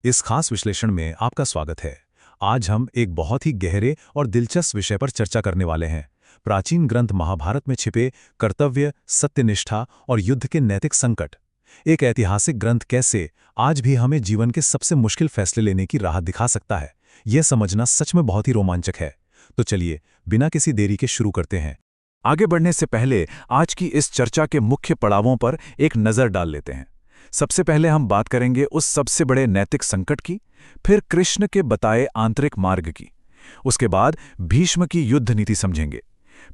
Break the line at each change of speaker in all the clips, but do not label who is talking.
इस खास विश्लेषण में आपका स्वागत है। आज हम एक बहुत ही गहरे और दिलचस्प विषय पर चर्चा करने वाले हैं। प्राचीन ग्रंथ महाभारत में छिपे कर्तव्य, सत्यनिष्ठा और युद्ध के नैतिक संकट। एक ऐतिहासिक ग्रंथ कैसे आज भी हमें जीवन के सबसे मुश्किल फैसले लेने की राह दिखा सकता है, यह समझना सच में बहुत ही रोमांचक है। तो चलिए, बिना किसी देरी के शुरू करते हैं।
आगे बढ़ने से पहले आज की इस चर्चा के मुख्य पड़ावों पर एक नज़र डाल लेते हैं। सबसे पहले हम बात करेंगे उस सबसे बड़े नैतिक संकट की, फिर कृष्ण के बताए आंतरिक मार्ग की, उसके बाद भीष्म की युद्ध नीति समझेंगे,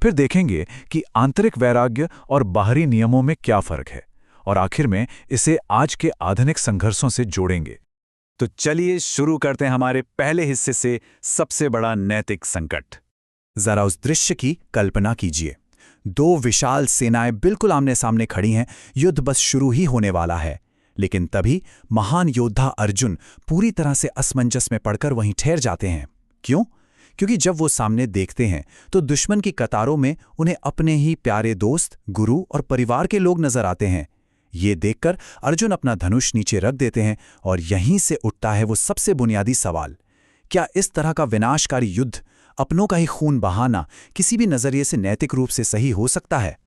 फिर देखेंगे कि आंतरिक वैराग्य और बाहरी नियमों में क्या फर्क है, और आखिर में इसे आज के आधुनिक संघर्षों से जोड़ेंगे। तो चलिए शुरू करते हैं हमारे पहले हिस्से से, सबसे बड़ा नैतिक संकट। जरा उस दृश्य की कल्पना कीजिए। दो विशाल सेनाएं बिल्कुल आमने सामने खड़ी हैं, युद्ध बस शुरू ही होने वाला है। लेकिन तभी महान योद्धा अर्जुन पूरी तरह से असमंजस में पड़कर वहीं ठहर जाते हैं। क्यों? क्योंकि जब वो सामने देखते हैं तो दुश्मन की कतारों में उन्हें अपने ही प्यारे दोस्त, गुरु और परिवार के लोग नजर आते हैं। ये देखकर अर्जुन अपना धनुष नीचे रख देते हैं और यहीं से उठता है वो सबसे बुनियादी सवाल: क्या इस तरह का विनाशकारी युद्ध, अपनों का ही खून बहाना, किसी भी नजरिए से नैतिक रूप से सही हो सकता है?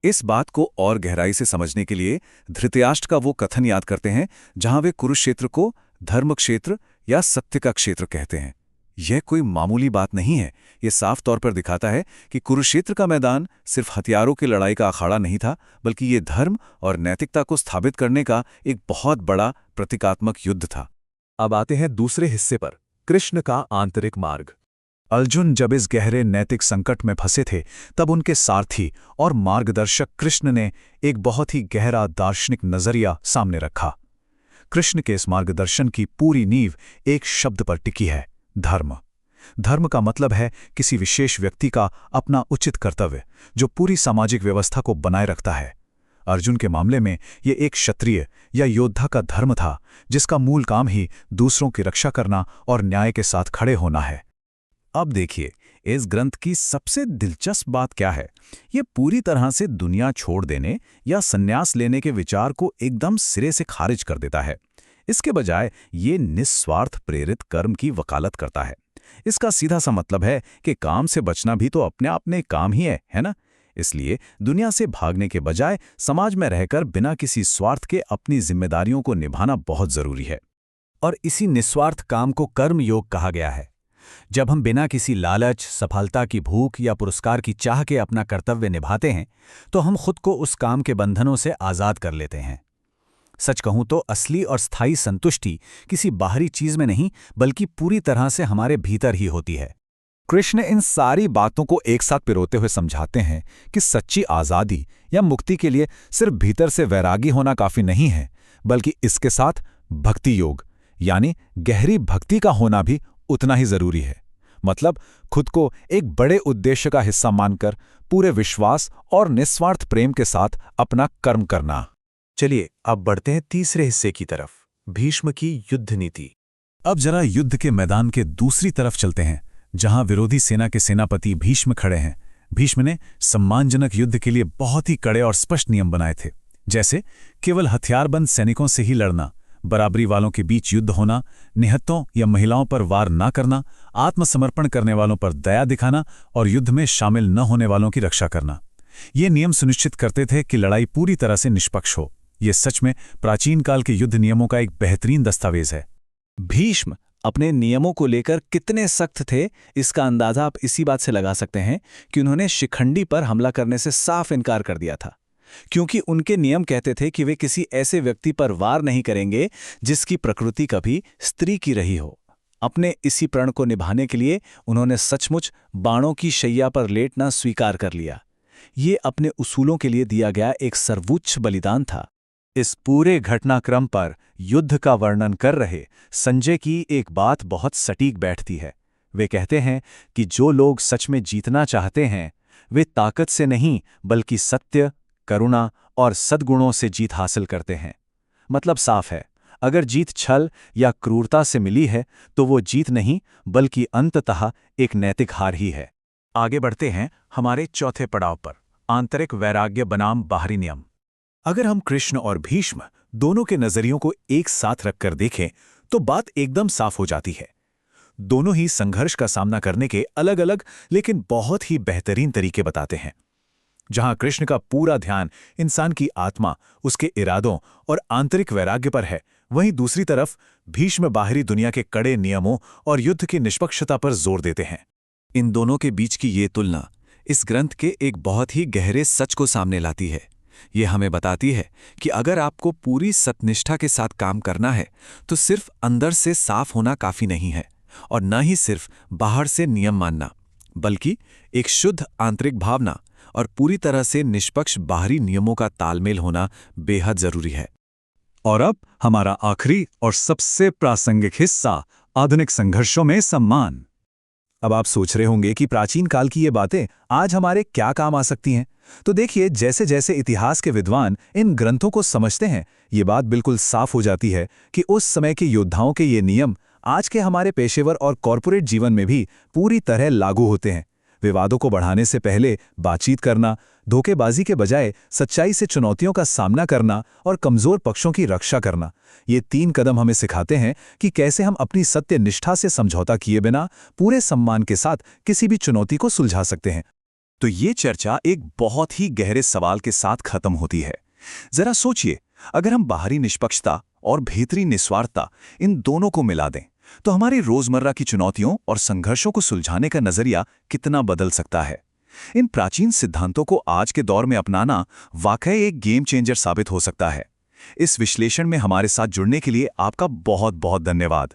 इस बात को और गहराई से समझने के लिए धृतराष्ट्र का वो कथन याद करते हैं, जहां वे कुरुक्षेत्र को धर्म क्षेत्र या सत्य का क्षेत्र कहते हैं। यह कोई मामूली बात नहीं है। यह साफ तौर पर दिखाता है कि कुरुक्षेत्र का मैदान सिर्फ हथियारों की लड़ाई का अखाड़ा नहीं था, बल्कि ये धर्म और नैतिकता को स्थापित करने का एक बहुत बड़ा प्रतीकात्मक युद्ध था।
अब आते हैं दूसरे हिस्से पर, कृष्ण का आंतरिक मार्ग।
अर्जुन जब इस गहरे नैतिक संकट में फंसे थे, तब उनके सारथी और मार्गदर्शक कृष्ण ने एक बहुत ही गहरा दार्शनिक नजरिया सामने रखा। कृष्ण के इस मार्गदर्शन की पूरी नींव एक शब्द पर टिकी है: धर्म। धर्म का मतलब है किसी विशेष व्यक्ति का अपना उचित कर्तव्य, जो पूरी सामाजिक व्यवस्था को बनाए रखता है। अर्जुन के मामले में ये एक क्षत्रिय या योद्धा का धर्म था, जिसका मूल काम ही दूसरों की रक्षा करना और न्याय के साथ खड़े होना है। अब देखिए, इस ग्रंथ की सबसे दिलचस्प बात क्या है। ये पूरी तरह से दुनिया छोड़ देने या संन्यास लेने के विचार को एकदम सिरे से खारिज कर देता है। इसके बजाय ये निस्वार्थ प्रेरित कर्म की वकालत करता है। इसका सीधा सा मतलब है कि काम से बचना भी तो अपने आप में काम ही है ना? इसलिए दुनिया से भागने के बजाय समाज में रहकर बिना किसी स्वार्थ के अपनी जिम्मेदारियों को निभाना बहुत जरूरी है। और इसी निस्वार्थ काम को कर्म योग कहा गया है। जब हम बिना किसी लालच, सफलता की भूख या पुरस्कार की चाह के अपना कर्तव्य निभाते हैं, तो हम खुद को उस काम के बंधनों से आज़ाद कर लेते हैं। सच कहूं तो असली और स्थायी संतुष्टि किसी बाहरी चीज में नहीं, बल्कि पूरी तरह से हमारे भीतर ही होती है। कृष्ण इन सारी बातों को एक साथ पिरोते हुए समझाते हैं कि सच्ची आज़ादी या मुक्ति के लिए सिर्फ भीतर से वैरागी होना काफी नहीं है, बल्कि इसके साथ भक्ति योग यानी गहरी भक्ति का होना भी उतना ही जरूरी है। मतलब खुद को एक बड़े उद्देश्य का हिस्सा मानकर पूरे विश्वास और निस्वार्थ प्रेम के साथ अपना कर्म करना।
चलिए अब बढ़ते हैं तीसरे हिस्से की तरफ, भीष्म की युद्ध नीति। अब जरा युद्ध के मैदान के दूसरी तरफ चलते हैं, जहां विरोधी सेना के सेनापति भीष्म खड़े हैं। भीष्म ने सम्मानजनक युद्ध के लिए बहुत ही कड़े और स्पष्ट नियम बनाए थे, जैसे केवल हथियारबंद सैनिकों से ही लड़ना, बराबरी वालों के बीच युद्ध होना, निहत्तों या महिलाओं पर वार न करना, आत्मसमर्पण करने वालों पर दया दिखाना और युद्ध में शामिल न होने वालों की रक्षा करना। ये नियम सुनिश्चित करते थे कि लड़ाई पूरी तरह से निष्पक्ष हो। ये सच में प्राचीन काल के युद्ध नियमों का एक बेहतरीन दस्तावेज है।
भीष्म अपने नियमों को लेकर कितने सख्त थे, इसका अंदाजा आप इसी बात से लगा सकते हैं कि उन्होंने शिखंडी पर हमला करने से साफ इनकार कर दिया था, क्योंकि उनके नियम कहते थे कि वे किसी ऐसे व्यक्ति पर वार नहीं करेंगे जिसकी प्रकृति कभी स्त्री की रही हो। अपने इसी प्रण को निभाने के लिए उन्होंने सचमुच बाणों की शैया पर लेटना स्वीकार कर लिया। ये अपने उसूलों के लिए दिया गया एक सर्वोच्च बलिदान था।
इस पूरे घटनाक्रम पर युद्ध का वर्णन कर रहे संजय की एक बात बहुत सटीक बैठती है। वे कहते हैं कि जो लोग सच में जीतना चाहते हैं, वे ताकत से नहीं बल्कि सत्य, करुणा और सद्गुणों से जीत हासिल करते हैं। मतलब साफ है, अगर जीत छल या क्रूरता से मिली है तो वो जीत नहीं बल्कि अंततः एक नैतिक हार ही है। आगे बढ़ते हैं हमारे चौथे पड़ाव पर, आंतरिक वैराग्य बनाम बाहरी नियम। अगर हम कृष्ण और भीष्म दोनों के नजरियों को एक साथ रखकर देखें तो बात एकदम साफ हो जाती है। दोनों ही संघर्ष का सामना करने के अलग अलग लेकिन बहुत ही बेहतरीन तरीके बताते हैं। जहां कृष्ण का पूरा ध्यान इंसान की आत्मा, उसके इरादों और आंतरिक वैराग्य पर है, वहीं दूसरी तरफ भीष्म बाहरी दुनिया के कड़े नियमों और युद्ध की निष्पक्षता पर जोर देते हैं।
इन दोनों के बीच की ये तुलना इस ग्रंथ के एक बहुत ही गहरे सच को सामने लाती है। ये हमें बताती है कि अगर आपको पूरी सत्यनिष्ठा के साथ काम करना है तो सिर्फ अंदर से साफ होना काफी नहीं है, और न ही सिर्फ बाहर से नियम मानना, बल्कि एक शुद्ध आंतरिक भावना और पूरी तरह से निष्पक्ष बाहरी नियमों का तालमेल होना बेहद जरूरी है।
और अब हमारा आखिरी और सबसे प्रासंगिक हिस्सा, आधुनिक संघर्षों में सम्मान।
अब आप सोच रहे होंगे कि प्राचीन काल की ये बातें आज हमारे क्या काम आ सकती हैं। तो देखिए, जैसे जैसे इतिहास के विद्वान इन ग्रंथों को समझते हैं, ये बात बिल्कुल साफ हो जाती है कि उस समय के योद्धाओं के ये नियम आज के हमारे पेशेवर और कॉरपोरेट जीवन में भी पूरी तरह लागू होते हैं। विवादों को बढ़ाने से पहले बातचीत करना, धोखेबाजी के बजाय सच्चाई से चुनौतियों का सामना करना और कमजोर पक्षों की रक्षा करना, ये 3 कदम हमें सिखाते हैं कि कैसे हम अपनी सत्य निष्ठा से समझौता किए बिना पूरे सम्मान के साथ किसी भी चुनौती को सुलझा सकते हैं।
तो ये चर्चा एक बहुत ही गहरे सवाल के साथ खत्म होती है। जरा सोचिए, अगर हम बाहरी निष्पक्षता और भीतरी निस्वार्थता, इन दोनों को मिला दें, तो हमारी रोजमर्रा की चुनौतियों और संघर्षों को सुलझाने का नजरिया कितना बदल सकता है। इन प्राचीन सिद्धांतों को आज के दौर में अपनाना वाकई एक गेम चेंजर साबित हो सकता है। इस विश्लेषण में हमारे साथ जुड़ने के लिए आपका बहुत बहुत धन्यवाद।